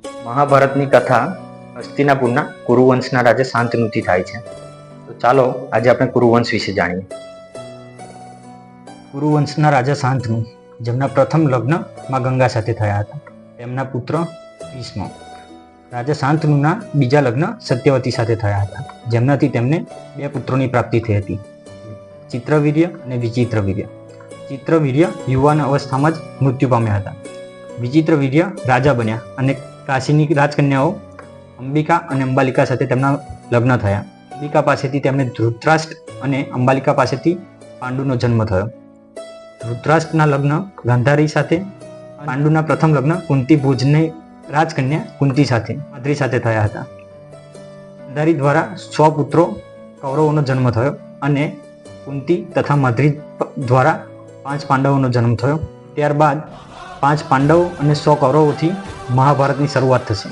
મહાભારતની કથા હસ્તિનાપુરના કુરુવંશના રાજા શાંતનુથી થાય છે. તો ચાલો આજે આપણે કુરુવંશ વિશે જાણીએ. કુરુવંશના રાજા શાંતનુ, જેમના પ્રથમ લગ્ન માં ગંગા સાથે થયા હતા. તેમના પુત્ર ભીષ્મ. રાજા શાંતનુના બીજા લગ્ન સત્યવતી સાથે થયા હતા, જેમનાથી તેમને 2 પુત્રોની પ્રાપ્તિ થઈ હતી, ચિત્રવીર્ય અને વિચિત્રવીર્ય. ચિત્રવીર્ય યુવાન અવસ્થામાં જ મૃત્યુ પામ્યા હતા. વિચિત્રવીર્ય રાજા બન્યા અને કાશીની રાજકન્યાઓ અંબિકા અને અંબાલિકા સાથે તેમના લગ્ન થયા. અંબિકા પાસેથી તેમને ધૃતરાષ્ટ્ર અને અંબાલિકા પાસેથી પાંડુનો જન્મ થયો. ધૃતરાષ્ટ્રના લગ્ન ગાંધારી સાથે, પાંડુના પ્રથમ લગ્ન કુંતી ભોજની રાજકન્યા કુંતી સાથે, માદ્રી સાથે થયા હતા. ગાંધારી દ્વારા 100 પુત્રો કૌરવોનો જન્મ થયો અને કુંતી તથા માદ્રી દ્વારા 5 પાંડવોનો જન્મ થયો. ત્યારબાદ 5 પાંડવો અને 100 કૌરવોથી મહાભારતની શરૂઆત થશે.